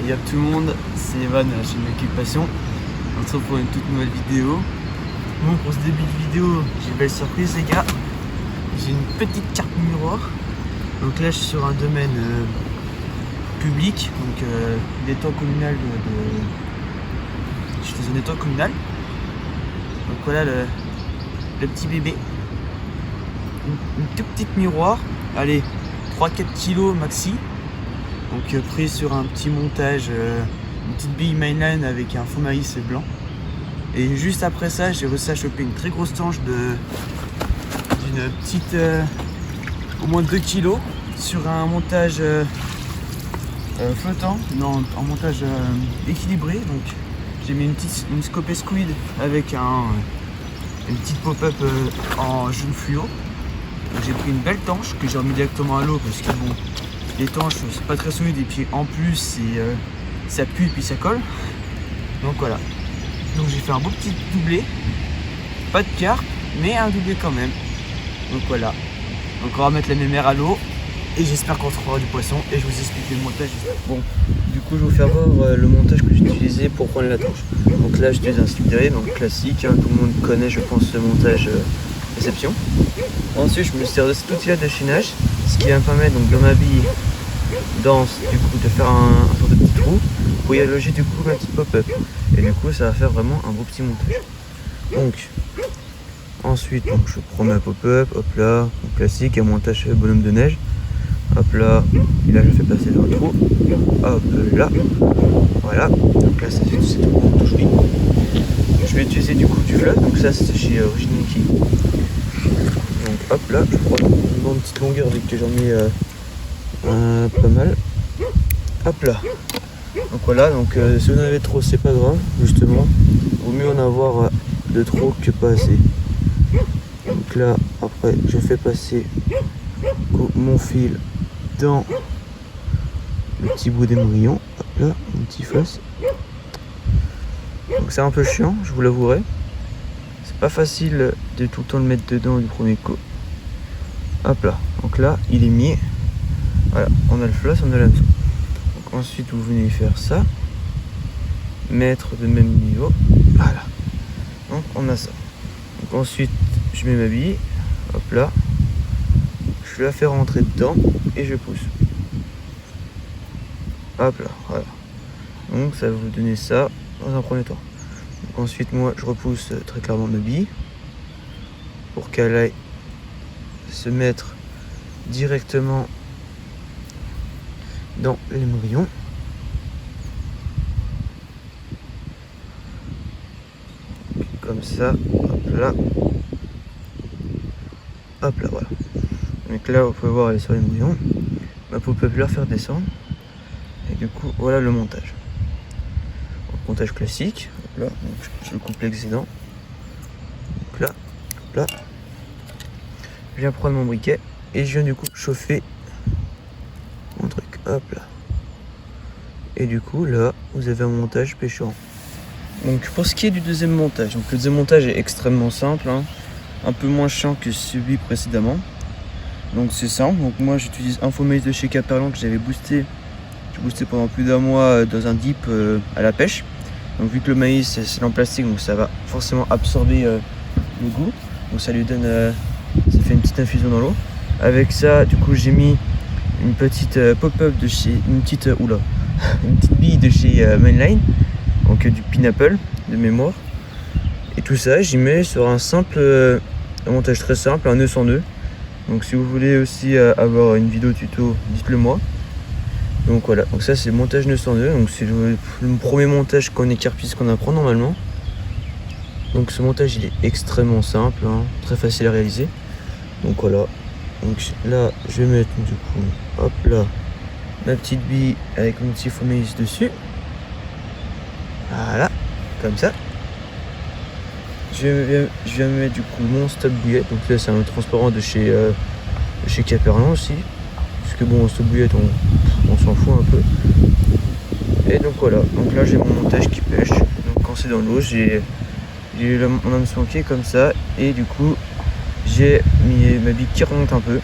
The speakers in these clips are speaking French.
Y'a tout le monde, c'est Evan de la chaîne d'Occupation. On se retrouve pour une toute nouvelle vidéo. Bon, pour ce début de vidéo, j'ai une belle surprise les gars. J'ai une petite carte miroir. Donc là je suis sur un domaine public, donc l'étang communal je suis dans un étang communal. Donc voilà le petit bébé. Une toute petite miroir, allez 3-4 kilos maxi. Donc pris sur un petit montage, une petite bille mainline avec un fond maïs blanc. Et juste après ça, j'ai réussi à choper une très grosse tanche d'une petite au moins 2 kilos sur un montage flottant, non, un montage équilibré. Donc j'ai mis une scopée squid avec une petite pop-up en jaune fluo. Donc j'ai pris une belle tanche que j'ai remis directement à l'eau parce que bon, les tanches c'est pas très solide et puis en plus ça pue et puis ça colle. Donc voilà. Donc j'ai fait un beau petit doublé. Pas de carpe, mais un doublé quand même. Donc voilà. Donc on va mettre la mémère à l'eau et j'espère qu'on trouvera du poisson et je vous explique le montage. Bon, du coup je vais vous faire voir le montage que j'ai utilisé pour prendre la tanche. Donc là j'utilise un slip déré, donc classique, hein, tout le monde connaît je pense ce montage réception. Ensuite je me sers de cet outil là d'affinage, ce qui va me permettre donc de ma bille dense du coup de faire un genre de petit trou pour y alloger du coup ma petite pop-up. Et du coup ça va faire vraiment un beau petit montage. Donc ensuite donc, je prends ma pop-up, hop là, donc, classique, un montage bonhomme de neige. Hop là, et là je fais passer dans le trou. Hop là, voilà. Donc là c'est tout bon, tout joli. Je vais utiliser du coup du flotte, donc ça c'est chez Origin Monkey. Donc hop là, je prends une bonne petite longueur vu que j'en ai pas mal. Hop là. Donc voilà, donc si vous en avez trop c'est pas grave, justement. Vaut mieux en avoir de trop que pas assez. Donc là, après je fais passer mon fil dans le petit bout d'émerillon. Hop là, mon petit face. Donc c'est un peu chiant, je vous l'avouerai. C'est pas facile de tout le temps le mettre dedans du premier coup. Hop là, donc là il est mis. Voilà, on a le floss, on a l'hameçon. Donc ensuite vous venez faire ça. Mettre de même niveau. Voilà. Donc on a ça. Donc ensuite je mets ma bille. Hop là. Je la fais rentrer dedans et je pousse. Hop là, voilà. Donc ça va vous donner ça dans un premier temps. Donc ensuite moi je repousse très clairement ma bille pour qu'elle aille se mettre directement dans l'émerillon. Comme ça, hop là. Hop là, voilà. Donc là vous pouvez voir elle est sur l'émerillon. Ma pop-up la faire descendre. Et du coup voilà le montage. Donc, montage classique. Hop là, donc, je coupe l'excédent. Donc là, hop là. Je viens prendre mon briquet et je viens du coup chauffer mon truc. Hop là. Et du coup là vous avez un montage pêchant. Donc pour ce qui est du deuxième montage, donc le deuxième montage est extrêmement simple, hein, un peu moins chiant que celui précédemment. Donc c'est simple, donc moi j'utilise un faux maïs de chez Caperlan que j'avais boosté. J'ai boosté pendant plus d'un mois dans un dip à la pêche. Donc vu que le maïs c'est en plastique, donc ça va forcément absorber le goût. Donc ça lui donne, ça fait une petite infusion dans l'eau. Avec ça du coup j'ai mis une petite pop-up de chez, une petite bille de chez Mainline. Donc du pineapple de mémoire. Et tout ça j'y mets sur un simple, un montage très simple, un nœud sans nœud. Donc si vous voulez aussi avoir une vidéo tuto, dites-le moi. Donc voilà, donc ça c'est montage nœud sans nœud. Donc c'est le premier montage qu'on écarpisse qu'on apprend normalement. Donc ce montage il est extrêmement simple, hein, très facile à réaliser. Donc voilà. Donc là je vais mettre du coup, hop là, ma petite bille avec mon petit faux maïs dessus. Voilà, comme ça. Je viens mettre du coup mon stop bouillette. Donc là c'est un transparent de chez Caperlan aussi. Parce que bon, stop bouillette on s'en fout un peu. Et donc voilà, donc là j'ai mon montage qui pêche. Donc quand c'est dans l'eau, j'ai mon hameçon qui est comme ça. Et du coup j'ai mis ma bille qui remonte un peu.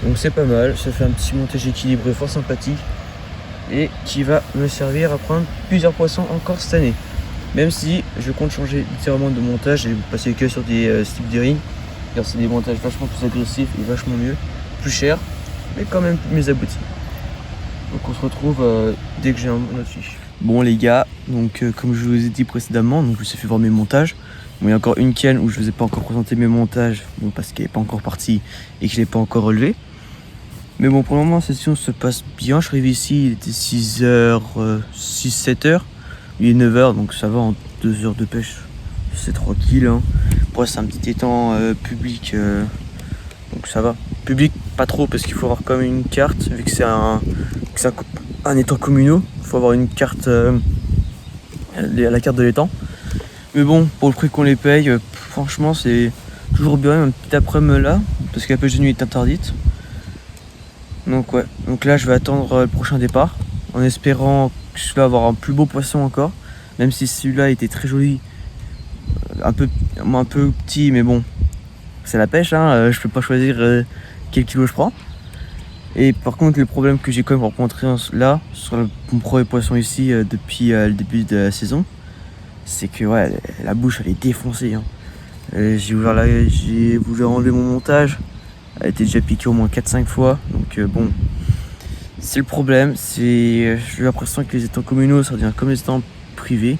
Donc c'est pas mal, ça fait un petit montage équilibré fort sympathique. et qui va me servir à prendre plusieurs poissons encore cette année. Même si je compte changer littéralement de montage et passer que sur des styles de ring, car c'est des montages vachement plus agressifs et vachement mieux, plus cher, mais quand même mieux aboutis. Donc on se retrouve dès que j'ai un autre fiche. Bon les gars, donc comme je vous ai dit précédemment, donc je vous ai fait voir mes montages. Bon, il y a encore une canne où je ne vous ai pas encore présenté mes montages, bon, parce qu'elle n'est pas encore partie et que je ne l'ai pas encore relevé. Mais bon, pour le moment, la session se passe bien. Je suis arrivé ici, il était 6h, 6-7h. Il est 9h, donc ça va, en 2 heures de pêche, c'est tranquille. Hein. Après, c'est un petit étang public, donc ça va. Public, pas trop, parce qu'il faut avoir quand même une carte, vu que c'est un étang communaux. Il faut avoir une carte, la carte de l'étang. Mais bon, pour le prix qu'on les paye, franchement, c'est toujours bien. Un petit après-midi là, parce que la pêche de nuit est interdite. Donc ouais, donc là je vais attendre le prochain départ en espérant que je vais avoir un plus beau poisson encore, même si celui-là était très joli, un peu petit, mais bon, c'est la pêche, hein, je peux pas choisir quel kilo je prends. Et par contre le problème que j'ai quand même rencontré là, sur mon premier poisson ici depuis le début de la saison, c'est que ouais, la bouche elle est défoncée. Hein. J'ai voulu enlever mon montage. Elle a été déjà piquée au moins 4-5 fois, donc bon, c'est le problème, j'ai l'impression que les étangs communaux ça devient comme les étangs privés,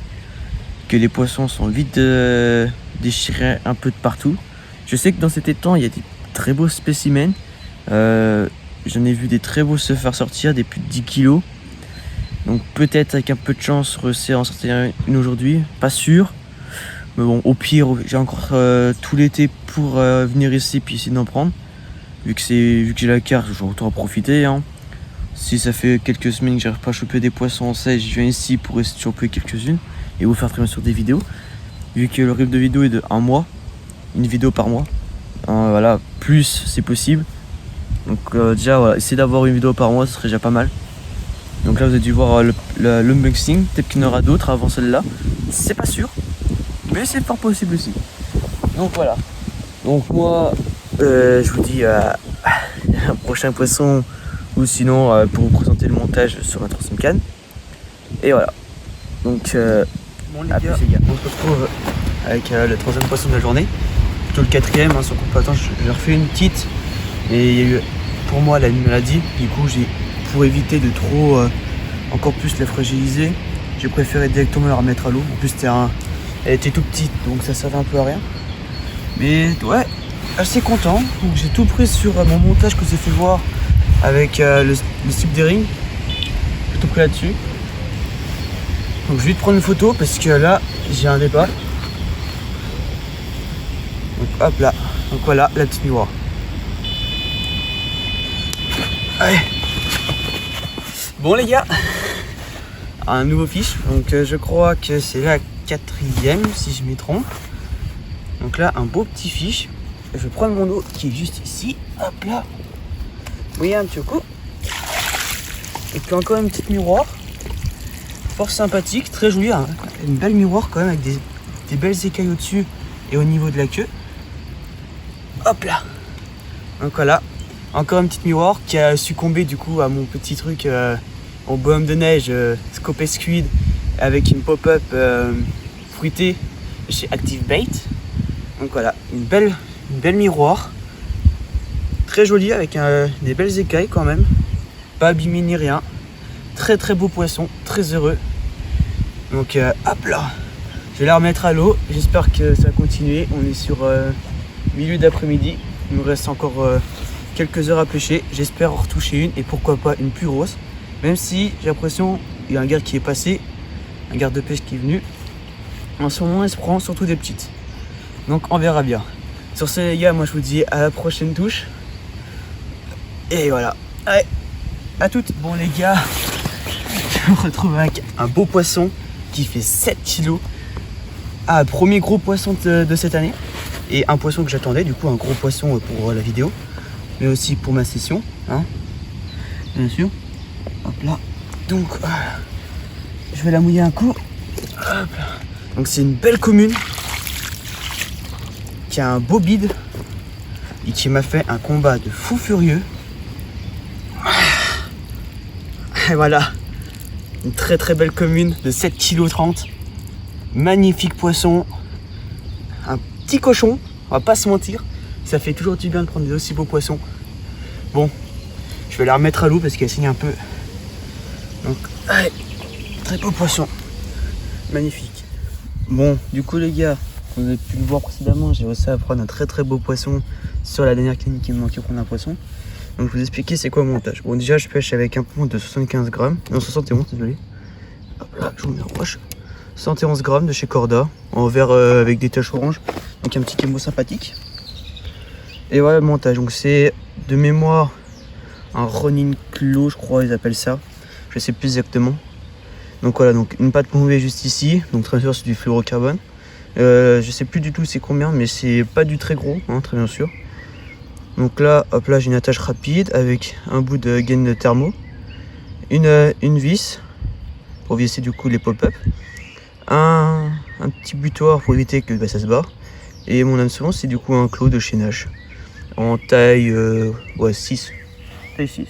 que les poissons sont vite déchirés un peu de partout. Je sais que dans cet étang il y a des très beaux spécimens, j'en ai vu des très beaux se faire sortir, des plus de 10 kilos, donc peut-être avec un peu de chance réussir à en sortir une aujourd'hui, pas sûr, mais bon au pire j'ai encore tout l'été pour venir ici puis essayer d'en prendre. Vu que j'ai la carte, je retourne à profiter. Hein. Si ça fait quelques semaines que j'arrive pas à choper des poissons en sèche, je viens ici pour essayer de choper quelques-unes et vous faire très bien sur des vidéos. Vu que le rythme de vidéo est de 1 mois, une vidéo par mois, hein, voilà, plus c'est possible. Donc déjà, voilà, essayer d'avoir une vidéo par mois, ce serait déjà pas mal. Donc là, vous avez dû voir l'unboxing, peut-être qu'il y en aura d'autres avant celle-là, c'est pas sûr, mais c'est fort possible aussi. Donc voilà. Donc moi, je vous dis à un prochain poisson ou sinon pour vous présenter le montage sur ma troisième canne. Et voilà. Donc bon, les gars, on se retrouve avec le troisième poisson de la journée. Plutôt le quatrième, hein, sans complétant, je refais une petite. Et il y a eu pour moi la maladie. Du coup pour éviter de trop encore plus la fragiliser, j'ai préféré directement la remettre à l'eau. En plus elle était tout petite donc ça servait un peu à rien. Mais ouais, assez content. Donc j'ai tout pris sur mon montage que j'ai fait voir avec le slip des rings. J'ai tout pris là-dessus. Donc je vais te prendre une photo parce que là j'ai un départ. Donc hop là. Donc voilà la petite miroir. Allez. Bon les gars, un nouveau fiche. Donc je crois que c'est la 4e si je me trompe. Donc là un beau petit fiche. Je vais prendre mon eau qui est juste ici. Hop là. Vous voyez un petit coup. Et puis encore une petite miroir. Fort sympathique, très joli. Hein. Une belle miroir quand même avec des belles écailles au-dessus et au niveau de la queue. Hop là. Donc voilà. Encore une petite miroir qui a succombé du coup à mon petit truc en bonhomme de neige Scopé Squid avec une pop-up fruitée chez Active Bait. Donc voilà, une belle miroir, très jolie avec des belles écailles quand même, pas abîmé ni rien, très beau poisson, très heureux. Donc hop là, je vais la remettre à l'eau, j'espère que ça va continuer. On est sur milieu d'après-midi, il nous reste encore quelques heures à pêcher, j'espère en retoucher une et pourquoi pas une plus grosse, même si j'ai l'impression il y a un garde qui est passé, un garde de pêche qui est venu. En ce moment il se prend surtout des petites, donc on verra bien. Sur ce les gars, moi je vous dis à la prochaine touche. Et voilà. Allez, à toutes. Bon les gars, je me retrouve avec un beau poisson qui fait 7 kilos. Ah, premier gros poisson de cette année. Et un poisson que j'attendais, du coup un gros poisson pour la vidéo. Mais aussi pour ma session. Hein, bien sûr. Hop là. Donc, je vais la mouiller un coup. Hop là. Donc c'est une belle commune. Qui a un beau bide. Et qui m'a fait un combat de fou furieux. Et voilà. Une très très belle commune de 7,30 kg. Magnifique poisson. Un petit cochon, on va pas se mentir. Ça fait toujours du bien de prendre des aussi beaux poissons. Bon, je vais la remettre à l'eau parce qu'elle saigne un peu. Donc, allez, très beau poisson. Magnifique. Bon, du coup les gars, vous avez pu le voir précédemment, j'ai réussi à prendre un très très beau poisson sur la dernière clinique qui me manquait prendre un poisson. Donc je vous expliquer c'est quoi le montage. Bon déjà je pêche avec un pont de 75 grammes, non 71 désolé. Hop là, je vous mets en roche. 71 grammes de chez Corda, en verre avec des taches oranges. Donc un petit camo sympathique. Et voilà le montage, donc c'est de mémoire un Ronin Claw je crois ils appellent ça. Je sais plus exactement. Donc voilà, donc une pâte pouvée juste ici, donc très sûr c'est du fluorocarbone. Je sais plus du tout c'est combien, mais c'est pas du très gros, hein, très bien sûr. Donc là, hop là, j'ai une attache rapide avec un bout de gaine de thermo, une vis pour visser du coup les pop-up, un petit butoir pour éviter que ça se barre, et mon hameçon c'est du coup un Claw de chez Nash en taille ouais, 6, taille 6.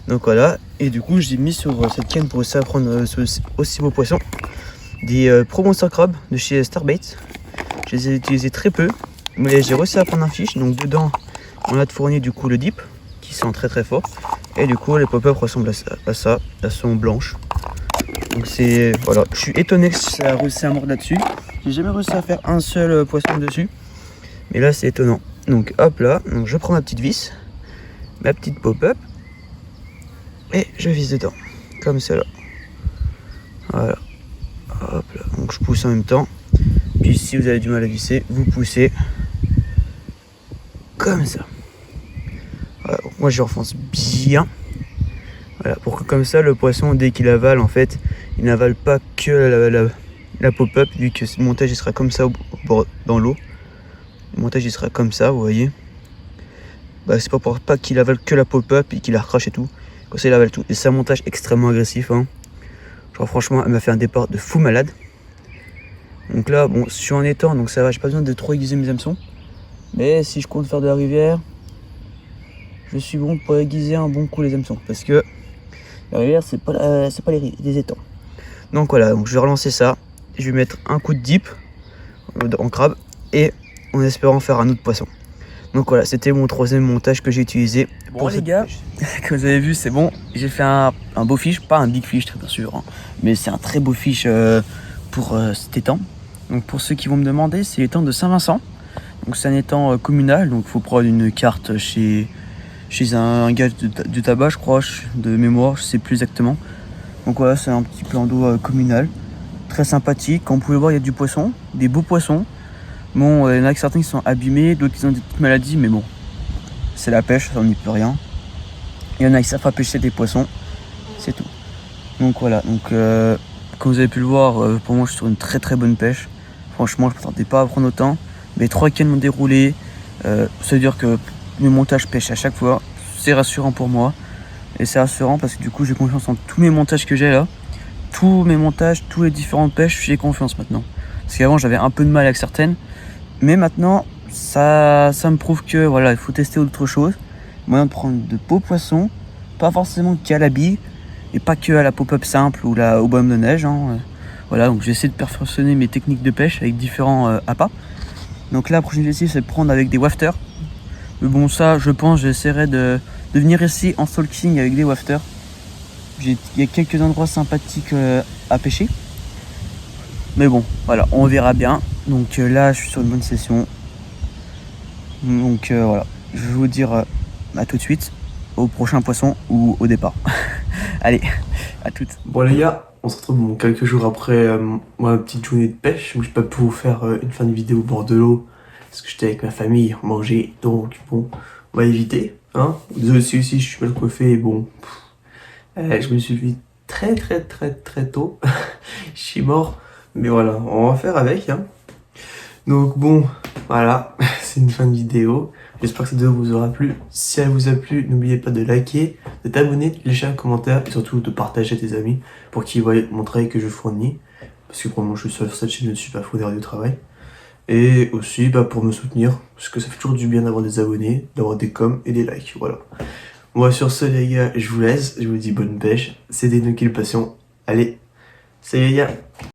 Donc voilà, et du coup j'ai mis sur cette canne pour aussi prendre aussi beau poisson des Pro Monster Crab de chez Starbaits. Je les ai utilisés très peu, mais j'ai réussi à prendre un fiche. Donc dedans on a fourni du coup le dip qui sent très très fort, et du coup les pop-up ressemblent à ça, elles sont blanches. Donc c'est voilà, je suis étonné que ça a réussi à mordre là-dessus. J'ai jamais réussi à faire un seul poisson dessus, mais là c'est étonnant. Donc hop là, donc je prends ma petite vis, ma petite pop-up, et je visse dedans, comme cela. Voilà, hop là, donc je pousse en même temps. Puis si vous avez du mal à visser, vous poussez comme ça. Voilà, donc moi je renfonce bien. Voilà, pour que comme ça le poisson dès qu'il avale en fait, il n'avale pas que la pop-up, vu que ce montage il sera comme ça dans l'eau. Le montage il sera comme ça, vous voyez. Bah, c'est pas pour pas qu'il avale que la pop-up et qu'il la recrache et tout. Comme ça il avale tout. Et c'est un montage extrêmement agressif. Hein. Genre franchement elle m'a fait un départ de fou malade. Donc là bon je suis en étang donc ça va, j'ai pas besoin de trop aiguiser mes hameçons. Mais si je compte faire de la rivière, je suis bon pour aiguiser un bon coup les hameçons. Parce que la rivière c'est pas les étangs. Donc voilà, donc je vais relancer ça. Je vais mettre un coup de dip en crabe et en espérant faire un autre poisson. Donc voilà, c'était mon troisième montage que j'ai utilisé. Bon les gars, comme vous avez vu c'est bon, j'ai fait un beau fiche, pas un big fish très bien sûr, hein, mais c'est un très beau fiche pour cet étang. Donc pour ceux qui vont me demander, c'est l'étang de Saint-Vincent. Donc c'est un étang communal, donc il faut prendre une carte chez un gars de tabac je crois, de mémoire, je sais plus exactement. Donc voilà, c'est un petit plan d'eau communal, très sympathique. Comme vous pouvez voir il y a du poisson, des beaux poissons. Bon, il y en a certains qui sont abîmés, d'autres qui ont des petites maladies, mais bon, c'est la pêche, ça on n'y peut rien. Il y en a qui savent pas pêcher des poissons, c'est tout. Donc voilà, donc comme vous avez pu le voir, pour moi je suis sur une très très bonne pêche. Franchement, je ne m'attendais pas à prendre autant. Mais 3 cannes m'ont déroulé, ça veut dire que mes montages pêchent à chaque fois. C'est rassurant pour moi. Et c'est rassurant parce que du coup j'ai confiance en tous mes montages que j'ai là. Tous mes montages, tous les différentes pêches, j'ai confiance maintenant. Parce qu'avant j'avais un peu de mal avec certaines. Mais maintenant, ça me prouve que voilà, il faut tester autre chose. Moyen de prendre de beaux poissons, pas forcément qu'à la bille, et pas que à la pop-up simple ou au bonhomme de neige. Hein. Voilà, donc j'essaie de perfectionner mes techniques de pêche avec différents appâts. Donc là, la prochaine vidéo, c'est de prendre avec des wafters. Mais bon, ça, je pense, j'essaierai de venir ici en stalking avec des wafters. Il y a quelques endroits sympathiques à pêcher. Mais bon, voilà, on verra bien. Donc là, je suis sur une bonne session. Donc voilà, je vais vous dire à tout de suite, au prochain poisson ou au départ. Allez, à toutes. Bon les gars, on se retrouve quelques jours après ma petite journée de pêche où j'ai pas pu vous faire une fin de vidéo au bord de l'eau parce que j'étais avec ma famille, manger, donc bon, on va éviter. Hein. Désolé si je suis mal coiffé et bon, je me suis levé très tôt, je suis mort, mais voilà, on va faire avec. Hein. Donc bon, voilà, c'est une fin de vidéo. J'espère que cette vidéo vous aura plu. Si elle vous a plu, n'oubliez pas de liker, de t'abonner, de laisser un commentaire et surtout de partager à tes amis pour qu'ils voient mon travail que je fournis. Parce que pour moi, je suis sur cette chaîne, je ne suis pas fournisseur du travail. Et aussi pour me soutenir, parce que ça fait toujours du bien d'avoir des abonnés, d'avoir des coms et des likes. Voilà. Bon, sur ce, les gars, je vous laisse. Je vous dis bonne pêche. C'était Noki le Passion. Allez, salut les gars.